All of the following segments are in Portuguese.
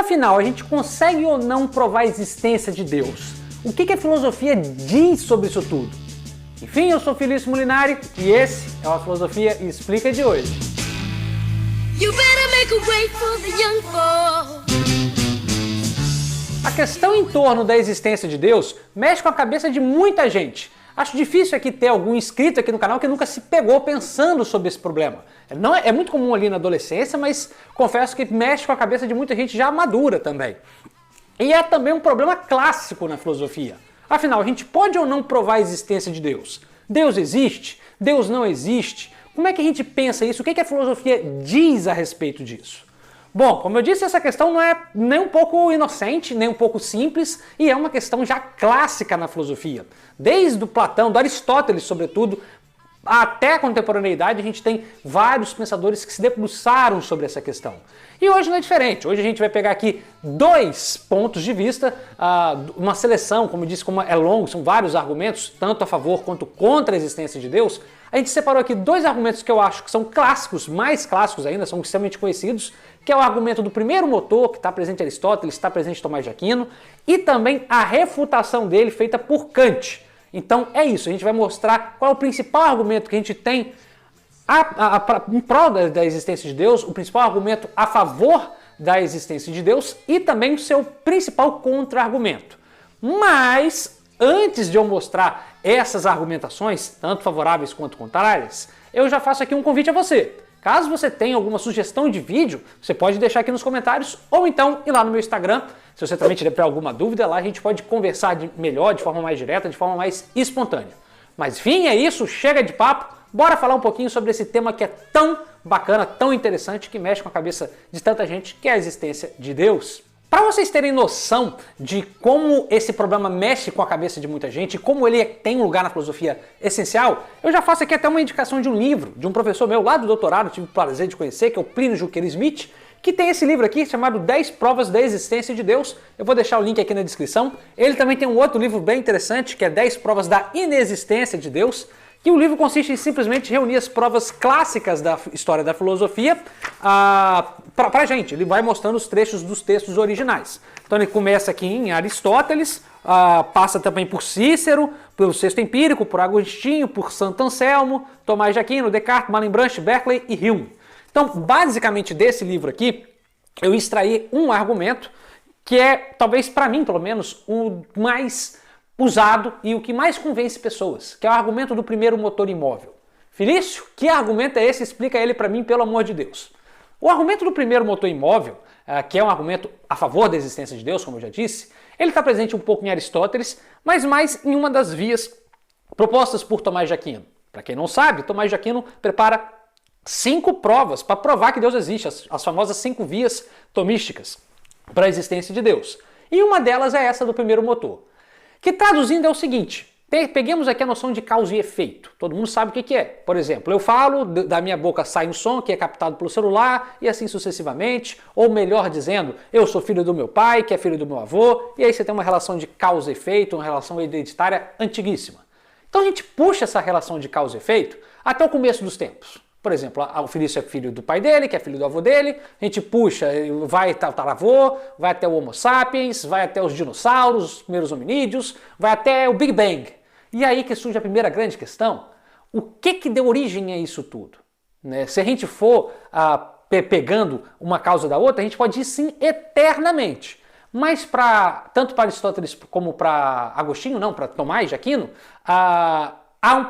afinal, a gente consegue ou não provar a existência de Deus? O que a filosofia diz sobre isso tudo? Enfim, eu sou Felício Molinari e esse é o A Filosofia Explica de hoje. A questão em torno da existência de Deus mexe com a cabeça de muita gente. Acho difícil aqui ter algum inscrito aqui no canal que nunca se pegou pensando sobre esse problema. Não é muito comum ali na adolescência, mas confesso que mexe com a cabeça de muita gente já madura também. E é também um problema clássico na filosofia. Afinal, a gente pode ou não provar a existência de Deus? Deus existe? Deus não existe? Como é que a gente pensa isso? O que a filosofia diz a respeito disso? Bom, como eu disse, essa questão não é nem um pouco inocente, nem um pouco simples, e é uma questão já clássica na filosofia. Desde o Platão, do Aristóteles, sobretudo, até a contemporaneidade, a gente tem vários pensadores que se debruçaram sobre essa questão. E hoje não é diferente. Hoje a gente vai pegar aqui dois pontos de vista, uma seleção, como eu disse, como é longo, são vários argumentos, tanto a favor quanto contra a existência de Deus. A gente separou aqui dois argumentos que eu acho que são clássicos, mais clássicos ainda, são extremamente conhecidos, que é o argumento do primeiro motor, que está presente em Aristóteles, está presente em Tomás de Aquino, e também a refutação dele feita por Kant. Então é isso, a gente vai mostrar qual é o principal argumento que a gente tem em prol da existência de Deus, o principal argumento a favor da existência de Deus e também o seu principal contra-argumento. Mas, antes de eu mostrar essas argumentações, tanto favoráveis quanto contrárias, eu já faço aqui um convite a você. Caso você tenha alguma sugestão de vídeo, você pode deixar aqui nos comentários ou então ir lá no meu Instagram. Se você também tiver alguma dúvida, lá a gente pode conversar melhor, de forma mais direta, de forma mais espontânea. Mas enfim, é isso, chega de papo, bora falar um pouquinho sobre esse tema que é tão bacana, tão interessante, que mexe com a cabeça de tanta gente, que é a existência de Deus. Para vocês terem noção de como esse problema mexe com a cabeça de muita gente, como ele tem um lugar na filosofia essencial, eu já faço aqui até uma indicação de um livro, de um professor meu lá do doutorado, tive o prazer de conhecer, que é o Plínio Junqueira Smith, que tem esse livro aqui chamado 10 Provas da Existência de Deus. Eu vou deixar o link aqui na descrição. Ele também tem um outro livro bem interessante, que é 10 Provas da Inexistência de Deus. E o livro consiste em simplesmente reunir as provas clássicas da história da filosofia pra gente. Ele vai mostrando os trechos dos textos originais. Então ele começa aqui em Aristóteles, passa também por Cícero, pelo Sexto Empírico, por Agostinho, por Santo Anselmo, Tomás de Aquino, Descartes, Malebranche, Berkeley e Hume. Então, basicamente desse livro aqui, eu extraí um argumento que é, talvez para mim, pelo menos, o mais usado e o que mais convence pessoas, que é o argumento do primeiro motor imóvel. Felício, que argumento é esse? Explica ele para mim, pelo amor de Deus. O argumento do primeiro motor imóvel, que é um argumento a favor da existência de Deus, como eu já disse, ele está presente um pouco em Aristóteles, mas mais em uma das vias propostas por Tomás de Aquino. Para quem não sabe, Tomás de Aquino prepara 5 provas para provar que Deus existe, as famosas 5 vias tomísticas para a existência de Deus. E uma delas é essa do primeiro motor, que traduzindo é o seguinte: peguemos aqui a noção de causa e efeito. Todo mundo sabe o que é. Por exemplo, eu falo, da minha boca sai um som que é captado pelo celular e assim sucessivamente. Ou melhor dizendo, eu sou filho do meu pai, que é filho do meu avô, e aí você tem uma relação de causa e efeito, uma relação hereditária antiguíssima. Então a gente puxa essa relação de causa e efeito até o começo dos tempos. Por exemplo, o Felício é filho do pai dele, que é filho do avô dele, a gente puxa, vai até o tataravô, vai até o Homo sapiens, vai até os dinossauros, os primeiros hominídeos, vai até o Big Bang. E aí que surge a primeira grande questão: o que deu origem a isso tudo? Né? Se a gente for pegando uma causa da outra, a gente pode ir sim eternamente. Mas tanto para Aristóteles como para Agostinho, não, para Tomás de Aquino,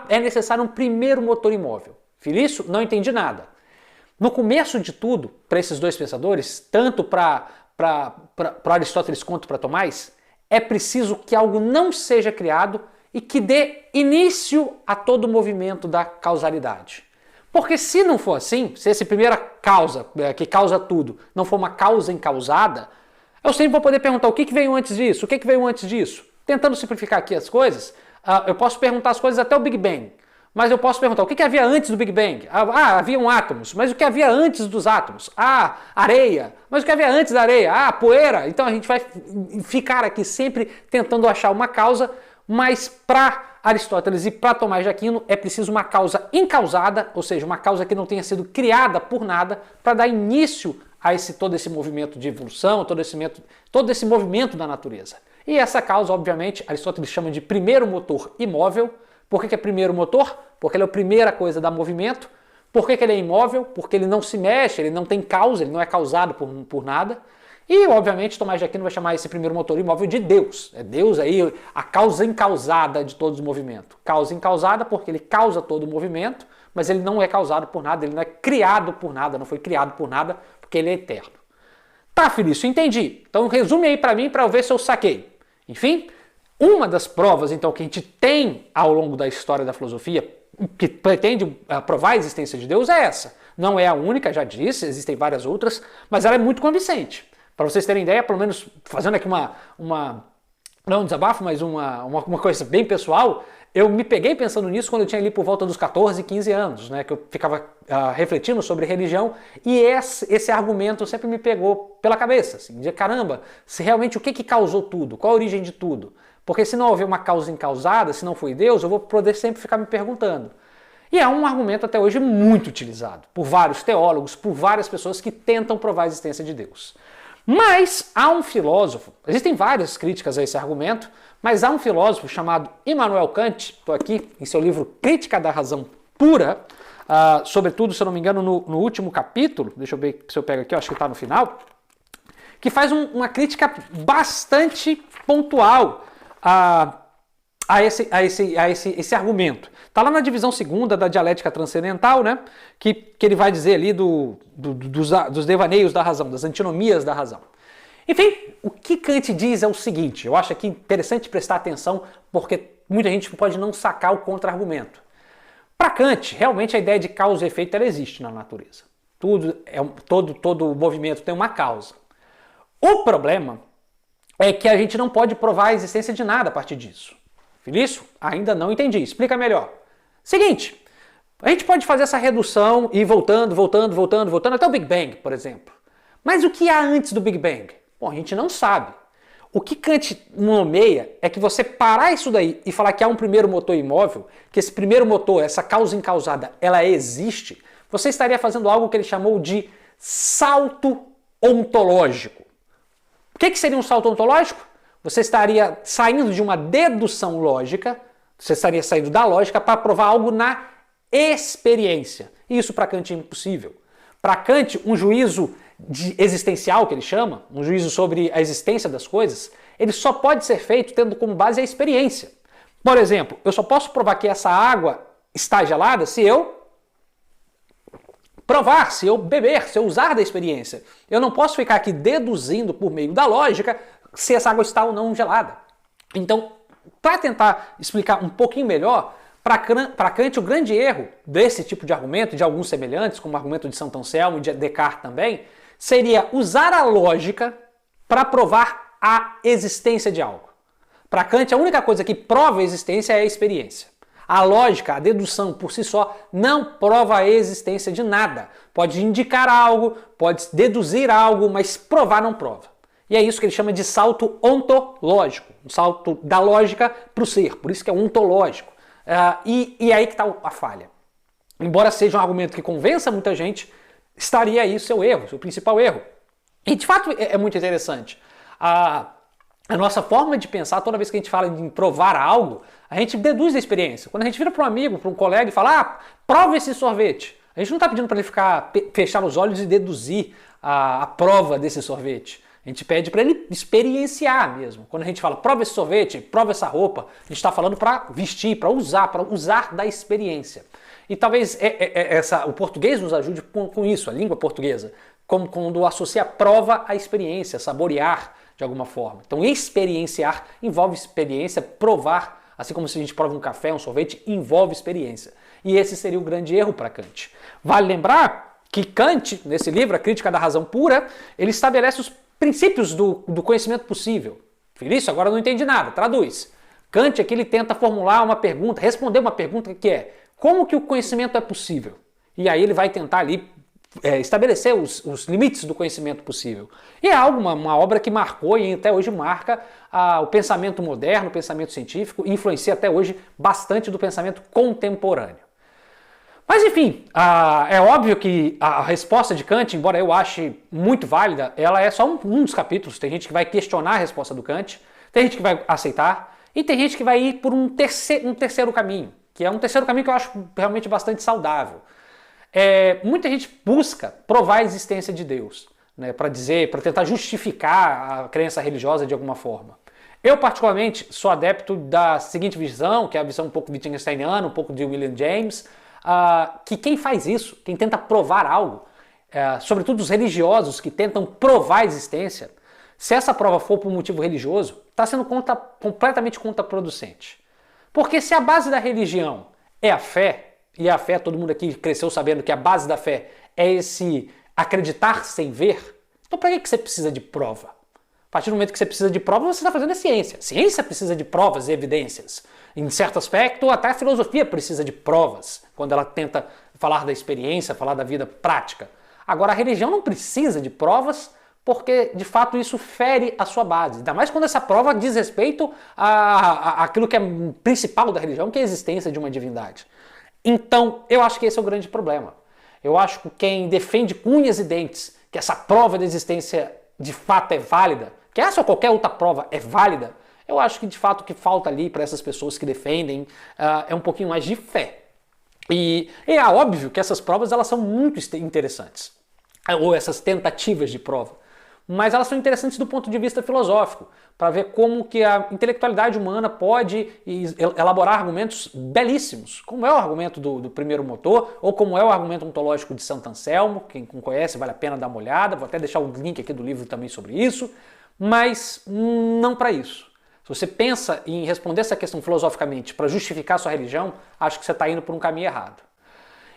é necessário um primeiro motor imóvel. Felício, não entendi nada. No começo de tudo, para esses dois pensadores, tanto para Aristóteles quanto para Tomás, é preciso que algo não seja criado e que dê início a todo o movimento da causalidade. Porque se não for assim, se essa primeira causa, que causa tudo, não for uma causa encausada, eu sempre vou poder perguntar o que veio antes disso, o que veio antes disso. Tentando simplificar aqui as coisas, eu posso perguntar as coisas até o Big Bang. Mas eu posso perguntar, o que havia antes do Big Bang? Haviam átomos, mas o que havia antes dos átomos? Areia, mas o que havia antes da areia? Poeira. Então a gente vai ficar aqui sempre tentando achar uma causa, mas para Aristóteles e para Tomás de Aquino é preciso uma causa incausada, ou seja, uma causa que não tenha sido criada por nada, para dar início a todo esse movimento de evolução, todo esse movimento da natureza. E essa causa, obviamente, Aristóteles chama de primeiro motor imóvel. Por que é primeiro motor? Porque ele é a primeira coisa a dar movimento. Por que ele é imóvel? Porque ele não se mexe, ele não tem causa, ele não é causado por nada. E, obviamente, Tomás de Aquino vai chamar esse primeiro motor imóvel de Deus. É Deus aí, a causa incausada de todos os movimentos. Causa incausada porque ele causa todo o movimento, mas ele não é causado por nada, ele não é criado por nada, não foi criado por nada, porque ele é eterno. Tá, Felício, entendi. Então resume aí para mim para eu ver se eu saquei. Enfim, uma das provas então que a gente tem ao longo da história da filosofia, que pretende provar a existência de Deus, é essa. Não é a única, já disse, existem várias outras, mas ela é muito convincente. Para vocês terem ideia, pelo menos fazendo aqui não um desabafo, mas uma coisa bem pessoal, eu me peguei pensando nisso quando eu tinha ali por volta dos 14, 15 anos, né, que eu ficava refletindo sobre religião, e esse argumento sempre me pegou pela cabeça, assim, de caramba, se realmente o que causou tudo, qual a origem de tudo? Porque se não houver uma causa incausada, se não foi Deus, eu vou poder sempre ficar me perguntando. E é um argumento até hoje muito utilizado por vários teólogos, por várias pessoas que tentam provar a existência de Deus. Mas há um filósofo, existem várias críticas a esse argumento, mas há um filósofo chamado Immanuel Kant, estou aqui em seu livro Crítica da Razão Pura, sobretudo, se eu não me engano, no último capítulo, deixa eu ver se eu pego aqui, eu acho que está no final, que faz uma crítica bastante pontual a esse argumento. Está lá na divisão segunda da dialética transcendental, né, que ele vai dizer ali dos devaneios da razão, das antinomias da razão. Enfim, o que Kant diz é o seguinte, eu acho aqui interessante prestar atenção, porque muita gente pode não sacar o contra-argumento. Para Kant, realmente a ideia de causa e efeito ela existe na natureza. Todo movimento tem uma causa. O problema é que a gente não pode provar a existência de nada a partir disso. Felício? Ainda não entendi. Explica melhor. Seguinte, a gente pode fazer essa redução e ir voltando até o Big Bang, por exemplo. Mas o que há antes do Big Bang? Bom, a gente não sabe. O que Kant nomeia é que você parar isso daí e falar que há um primeiro motor imóvel, que esse primeiro motor, essa causa incausada, ela existe, você estaria fazendo algo que ele chamou de salto ontológico. O que seria um salto ontológico? Você estaria saindo de uma dedução lógica, você estaria saindo da lógica para provar algo na experiência. E isso para Kant é impossível. Para Kant, um juízo existencial, que ele chama, um juízo sobre a existência das coisas, ele só pode ser feito tendo como base a experiência. Por exemplo, eu só posso provar que essa água está gelada se eu provar, se eu beber, se eu usar da experiência. Eu não posso ficar aqui deduzindo por meio da lógica se essa água está ou não gelada. Então, para tentar explicar um pouquinho melhor, para Kant o grande erro desse tipo de argumento, de alguns semelhantes, como o argumento de Santo Anselmo e de Descartes também, seria usar a lógica para provar a existência de algo. Para Kant, a única coisa que prova a existência é a experiência. A lógica, a dedução por si só, não prova a existência de nada. Pode indicar algo, pode deduzir algo, mas provar não prova. E é isso que ele chama de salto ontológico, um salto da lógica para o ser, por isso que é ontológico. E aí que está a falha. Embora seja um argumento que convença muita gente, estaria aí o seu erro, o seu principal erro. E de fato é muito interessante. A nossa forma de pensar, toda vez que a gente fala em provar algo, a gente deduz a experiência. Quando a gente vira para um amigo, para um colega e fala, prova esse sorvete. A gente não está pedindo para ele fechar os olhos e deduzir a prova desse sorvete. A gente pede para ele experienciar mesmo. Quando a gente fala, prova esse sorvete, prova essa roupa, a gente está falando para vestir, para usar da experiência. E talvez o português nos ajude com isso, a língua portuguesa, como quando associa prova à experiência, saborear de alguma forma. Então, experienciar envolve experiência, provar, assim como se a gente prova um café, um sorvete, envolve experiência. E esse seria o grande erro para Kant. Vale lembrar que Kant, nesse livro, A Crítica da Razão Pura, ele estabelece os princípios do conhecimento possível. Felício, agora eu não entendi nada, traduz. Kant aqui ele tenta formular uma pergunta, responder uma pergunta que é: como que o conhecimento é possível? E aí ele vai tentar ali estabelecer os limites do conhecimento possível. E é algo, uma obra que marcou e até hoje marca o pensamento moderno, o pensamento científico, e influencia até hoje bastante do pensamento contemporâneo. Mas enfim, é óbvio que a resposta de Kant, embora eu ache muito válida, ela é só um dos capítulos. Tem gente que vai questionar a resposta do Kant, tem gente que vai aceitar, e tem gente que vai ir por um terceiro caminho, que é um terceiro caminho que eu acho realmente bastante saudável. Muita gente busca provar a existência de Deus, né, para tentar justificar a crença religiosa de alguma forma. Eu, particularmente, sou adepto da seguinte visão, que é a visão um pouco wittgensteiniana, um pouco de William James, que quem faz isso, quem tenta provar algo, sobretudo os religiosos que tentam provar a existência, se essa prova for por um motivo religioso, está sendo completamente contraproducente. Porque se a base da religião é a fé, e a fé, todo mundo aqui cresceu sabendo que a base da fé é esse acreditar sem ver, então para que você precisa de prova? A partir do momento que você precisa de prova, você está fazendo ciência. Ciência precisa de provas e evidências. Em certo aspecto, até a filosofia precisa de provas, quando ela tenta falar da experiência, falar da vida prática. Agora, a religião não precisa de provas, porque, de fato, isso fere a sua base. Ainda mais quando essa prova diz respeito àquilo que é principal da religião, que é a existência de uma divindade. Então, eu acho que esse é o grande problema. Eu acho que quem defende com unhas e dentes que essa prova de existência de fato é válida, que essa ou qualquer outra prova é válida, eu acho que de fato o que falta ali para essas pessoas que defendem é um pouquinho mais de fé. E é óbvio que essas provas elas são muito interessantes, ou essas tentativas de prova, mas elas são interessantes do ponto de vista filosófico, para ver como que a intelectualidade humana pode elaborar argumentos belíssimos, como é o argumento do primeiro motor, ou como é o argumento ontológico de Santo Anselmo, quem não conhece vale a pena dar uma olhada, vou até deixar o link aqui do livro também sobre isso, mas não para isso. Se você pensa em responder essa questão filosoficamente para justificar sua religião, acho que você está indo por um caminho errado.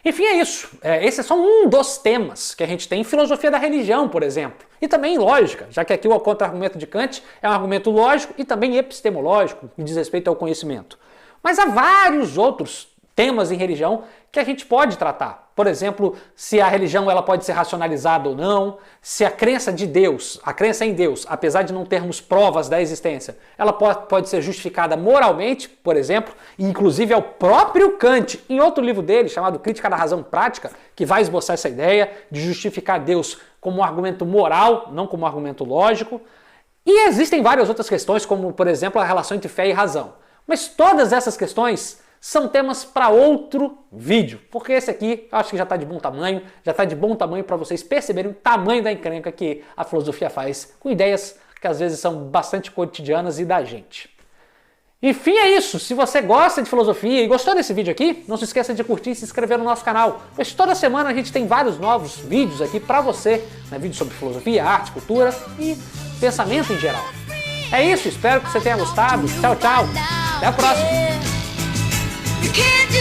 Enfim, é isso. Esse é só um dos temas que a gente tem em filosofia da religião, por exemplo. E também em lógica, já que aqui o contra-argumento de Kant é um argumento lógico e também epistemológico, que diz respeito ao conhecimento. Mas há vários outros temas em religião que a gente pode tratar. Por exemplo, se a religião ela pode ser racionalizada ou não, se a crença de Deus, a crença em Deus, apesar de não termos provas da existência, ela pode ser justificada moralmente, por exemplo, e inclusive é o próprio Kant, em outro livro dele, chamado Crítica da Razão Prática, que vai esboçar essa ideia de justificar Deus como um argumento moral, não como um argumento lógico. E existem várias outras questões, como, por exemplo, a relação entre fé e razão. Mas todas essas questões são temas para outro vídeo, porque esse aqui eu acho que já está de bom tamanho, para vocês perceberem o tamanho da encrenca que a filosofia faz com ideias que às vezes são bastante cotidianas e da gente. Enfim, é isso. Se você gosta de filosofia e gostou desse vídeo aqui, não se esqueça de curtir e se inscrever no nosso canal, pois toda semana a gente tem vários novos vídeos aqui para você, né? Vídeos sobre filosofia, arte, cultura e pensamento em geral. É isso, espero que você tenha gostado. Tchau, tchau. Até a próxima. You can't